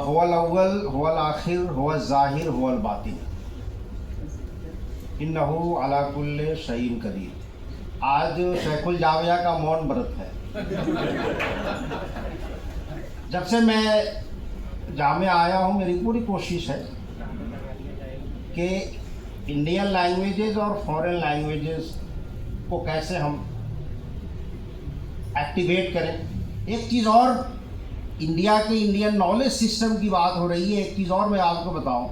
हुवल अव्वल हुवल आखिर हुवल ज़ाहिर हुवल बातिन इन्नहु अला कुल्लि शैइन कदीर। आज शेखुल जामिया का मौन व्रत है। जब से मैं जामिया आया हूँ मेरी पूरी कोशिश है कि इंडियन लैंग्वेजेस और फॉरेन लैंग्वेजेस को कैसे हम एक्टिवेट करें। एक चीज़ और, इंडिया के इंडियन नॉलेज सिस्टम की बात हो रही है, एक चीज़ और मैं आपको बताऊं,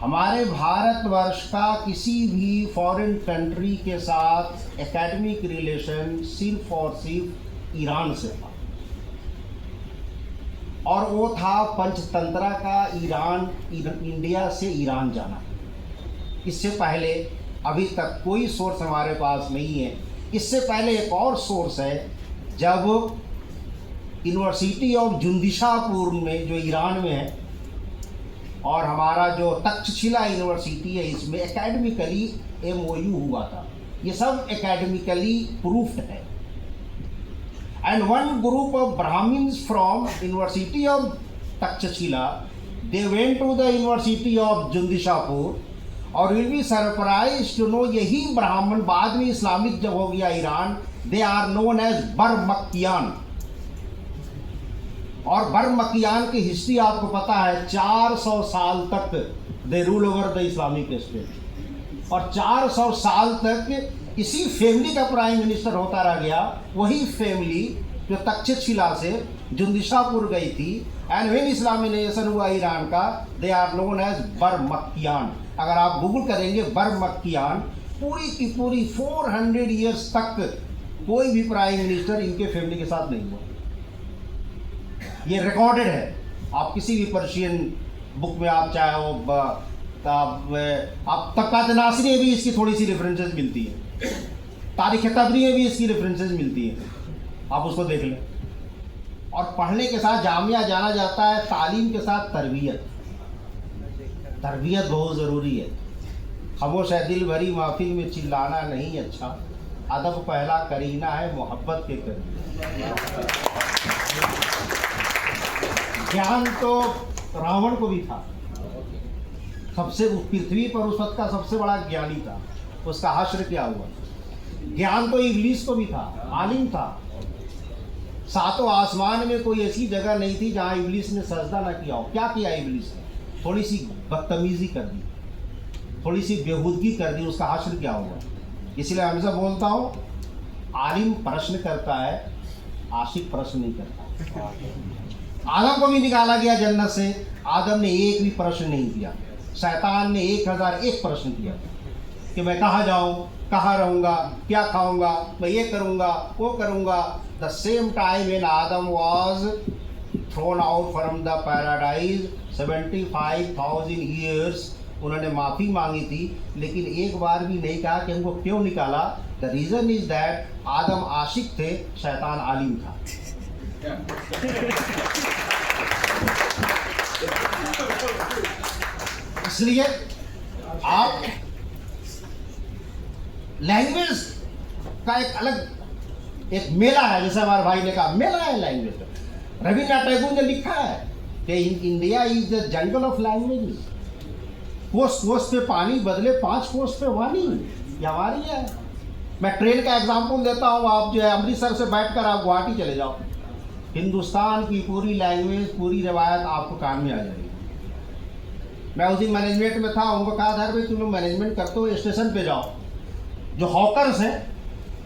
हमारे भारतवर्ष का किसी भी फॉरेन कंट्री के साथ एकेडमिक रिलेशन सिर्फ और सिर्फ ईरान से था, और वो था पंचतंत्रा का इंडिया से ईरान जाना। इससे पहले अभी तक कोई सोर्स हमारे पास नहीं है। इससे पहले एक और सोर्स है, जब यूनिवर्सिटी ऑफ जुंदिशापुर में जो ईरान में है और हमारा जो तक्षशिला यूनिवर्सिटी है, इसमें एकेडमिकली MOU हुआ था। ये सब एकेडमिकली प्रूफ्ड है। And one group of Brahmans from university of Taxila they went to the university of Jundishapur, और will be surprise to know यही ब्राह्मण बाद में इस्लामिक जब हो गया Iran, they are known as Barmakkiyan. और बरमक्कियान की हिस्ट्री आपको पता है, 400 साल तक they rule over the Islamic state, और 400 साल तक इसी फैमिली का प्राइम मिनिस्टर होता रह गया। वही फैमिली जो तक्षशिला से जुंदिशापुर गई थी, एंड व्हेन इस्लामाइजेशन हुआ ईरान का, दे आर नोन एज बरमक्कियान। अगर आप गूगल करेंगे बरमक्कियान, पूरी की पूरी 400 ईयर्स तक कोई भी प्राइम मिनिस्टर इनके फैमिली के साथ नहीं हुआ। ये रिकॉर्डेड है। आप किसी भी पर्शियन बुक में आप चाहे हो, आप तब्कात नासिरी में भी इसकी थोड़ी सी रेफरेंसेस मिलती है, तारीख तबरी में भी इसकी रेफरेंसेस मिलती है, आप उसको देख लें। और पढ़ने के साथ जामिया जाना जाता है, तालीम के साथ तरबियत बहुत ज़रूरी है। खामोश है दिल भरी महफिल में चिल्लाना नहीं अच्छा, अदब पहला करीना है मोहब्बत के करीना। ज्ञान तो रावण को भी था, सबसे पृथ्वी पर उस वक्त का सबसे बड़ा ज्ञानी था, उसका हश्र क्या हुआ। ज्ञान तो इब्लीस को भी था, आलिम था। सातों आसमान में कोई ऐसी जगह नहीं थी जहाँ इब्लीस ने सजदा ना किया हो। क्या किया इब्लीस ने? थोड़ी सी बदतमीजी कर दी, थोड़ी सी बेहूदगी कर दी, उसका हश्र क्या हुआ। इसलिए हमेशा बोलता हूँ, आलिम प्रश्न करता है, आशिक प्रश्न नहीं करता। आदम को भी निकाला गया जन्नत से, आदम ने एक भी प्रश्न नहीं किया। शैतान ने 1001 प्रश्न किया कि मैं कहाँ जाऊँ, कहाँ रहूँगा, क्या खाऊँगा, मैं ये करूँगा, वो करूँगा। The same time when Adam was thrown out from the paradise 75,000 years, उन्होंने माफ़ी मांगी थी, लेकिन एक बार भी नहीं कहा कि हमको क्यों निकाला। द रीज़न इज़ दैट आदम आशिक थे, शैतान आलिम था। इसलिए आप लैंग्वेज का एक अलग एक मेला है, जैसे हमारे भाई ने कहा मेला है लैंग्वेज का। रविन्द्रनाथ टैगोर ने लिखा है कि India is the jungle of language. कोस कोस पे पानी बदले 5 कोस पे वाणी, ये हमारी है। मैं ट्रेन का एग्जाम्पल देता हूँ, आप जो है अमृतसर से बैठकर आप गुवाहाटी चले जाओ, हिंदुस्तान की पूरी लैंग्वेज, पूरी रवायत आपको कान में आ जाएगी। मैं उस दिन मैनेजमेंट में था, उनको कहा था भाई तुम लोग मैनेजमेंट करते हो, स्टेशन पे जाओ, जो हॉकर्स हैं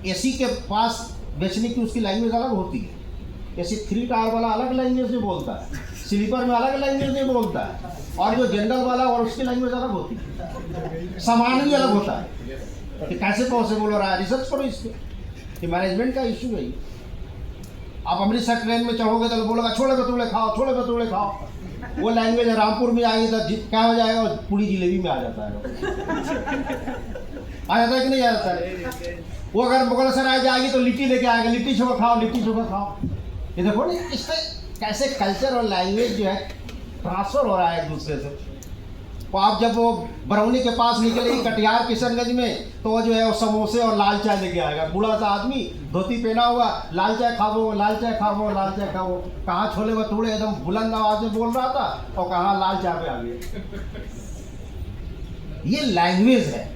AC के पास बेचने की उसकी लैंग्वेज अलग होती है। AC 3 टायर वाला अलग लैंग्वेज में बोलता है, स्लीपर में अलग लैंग्वेज में बोलता है, और जो जनरल वाला और उसकी लैंग्वेज अलग होती है, सामान भी अलग होता है। कि कैसे पॉसिबल हो रहा है, रिसर्च करो इस पर, कि मैनेजमेंट का इशू है। आप अमृतसर ट्रेन में चढ़ोगे तो बोलेगा छोले भटूरे खाओ, छोले भटूरे खाओ। वो लैंग्वेज रामपुर में आएगी तो क्या हो जाएगा, पूरी जिलेबी में आ जाता है। आ जाता है कि नहीं आ जाता है। वो अगर मुगल सराय जाएगी तो लिट्टी लेके आएगा, लिट्टी चोखा खाओ, लिट्टी चोखा खाओ। ये देखो ना, इससे कैसे कल्चर और लैंग्वेज जो है ट्रांसफर हो रहा है एक दूसरे से। वो आप जब वो बरौनी के पास निकलेगी कटिहार किशनगंज में, तो वो जो है वो समोसे और लाल चाय लेके आएगा। बूढ़ा सा आदमी धोती पहना हुआ, लाल चाय खाओ, लाल चाय खाओ, लाल चाय खाओ। कहाँ छोले भटूरे एकदम बुलंद आवाज में बोल रहा था और कहाँ लाल चाय पे आ गया। ये लैंग्वेज है,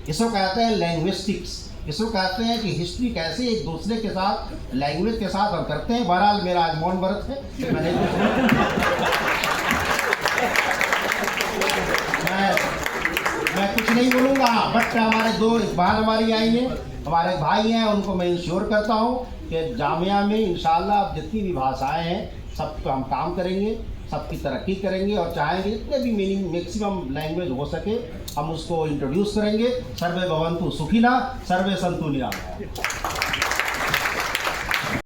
इसको कहते हैं लैंग्विस्टिक्स। इसको कहते हैं कि हिस्ट्री कैसे एक दूसरे के साथ, लैंग्वेज के साथ हम करते हैं। बहरहाल मेरा आज मौन व्रत है, मैं कुछ नहीं बोलूँगा। बट हमारे दो बहन हमारी आई हैं, हमारे भाई हैं, उनको मैं इंश्योर करता हूँ कि जामिया में इंशाल्लाह अब जितनी भी भाषाएं हैं सब पे हम काम करेंगे, सबकी तरक्की करेंगे और चाहेंगे जितने भी मैक्सिमम लैंग्वेज हो सके हम उसको इंट्रोड्यूस करेंगे। सर्वे भवन्तु सुखिनः, सर्वे सन्तु निरामयाः।